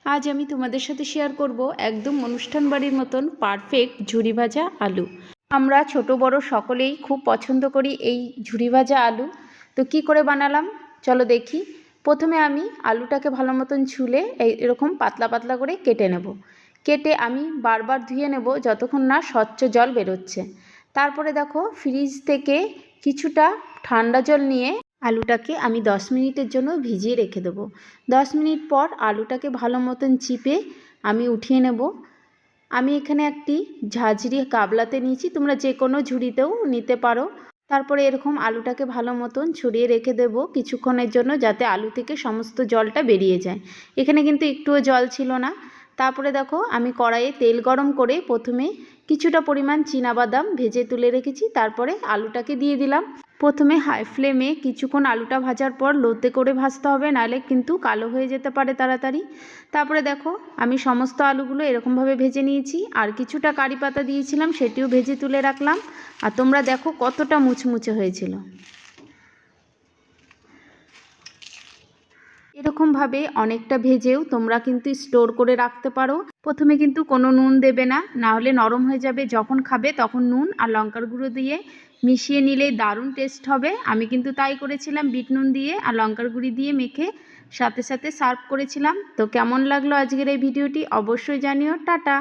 আজ আমি তোমাদের সাথে শেয়ার করব একদম অনুষ্ঠান বাড়ির মতন পারফেক্ট ঝুরি ভাজা আলু। আমরা ছোট বড় সকলেই খুব পছন্দ করি এই ঝুরি ভাজা আলু। তো কি করে বানালাম চলো দেখি। প্রথমে আমি আলুটাকে ভালো মতন ছুলে এরকম পাতলা পাতলা করে কেটে নেব। কেটে আমি বারবার ধুয়ে নেব যতক্ষণ না স্বচ্ছ জল বেরোচ্ছে। তারপরে দেখো ফ্রিজ থেকে কিছুটা ঠান্ডা জল নিয়ে আলুটাকে আমি 10 মিনিটের জন্য ভিজিয়ে রেখে দেবো। 10 মিনিট পর আলুটাকে ভালো মতন চিপে আমি উঠিয়ে নেব। আমি এখানে একটি ঝাঁঝরি গামলাতে নিয়েছি, তোমরা যে কোনো ঝুড়িতেও নিতে পারো। তারপরে এরকম আলুটাকে ভালো মতন ছড়িয়ে রেখে দেবো কিছুক্ষণের জন্য, যাতে আলু থেকে সমস্ত জলটা বেরিয়ে যায়। এখানে কিন্তু একটুও জল ছিল না। তারপরে দেখো আমি কড়াইয়ে তেল গরম করে প্রথমে কিছুটা পরিমাণ চীনাবাদাম ভেজে তুলে রেখেছি, তারপরে আলুটাকে দিয়ে দিলাম। প্রথমে হাই ফ্লেমে কিছুক্ষণ আলুটা ভাজার পর লোতে করে ভাজতে হবে, নাহলে কিন্তু কালো হয়ে যেতে পারে তাড়াতাড়ি। তারপরে দেখো আমি সমস্ত আলুগুলো এরকমভাবে ভেজে নিয়েছি, আর কিছুটা কারি পাতা দিয়েছিলাম সেটিও ভেজে তুলে রাখলাম। আর তোমরা দেখো কতটা মুচমুচে হয়েছিল। এরকমভাবে অনেকটা ভেজেও তোমরা কিন্তু স্টোর করে রাখতে পারো। প্রথমে কিন্তু কোনো নুন দেবে না, না হলে নরম হয়ে যাবে। যখন খাবে তখন নুন আর লঙ্কার গুঁড়ো দিয়ে মিশিয়ে নিলেই দারুণ টেস্ট হবে। আমি কিন্তু তাই করেছিলাম, বিট নুন দিয়ে আর লঙ্কার গুঁড়ি দিয়ে মেখে সাথে সাথে সার্ভ করেছিলাম। তো কেমন লাগলো আজকের এই ভিডিওটি অবশ্যই জানিও। টাটা।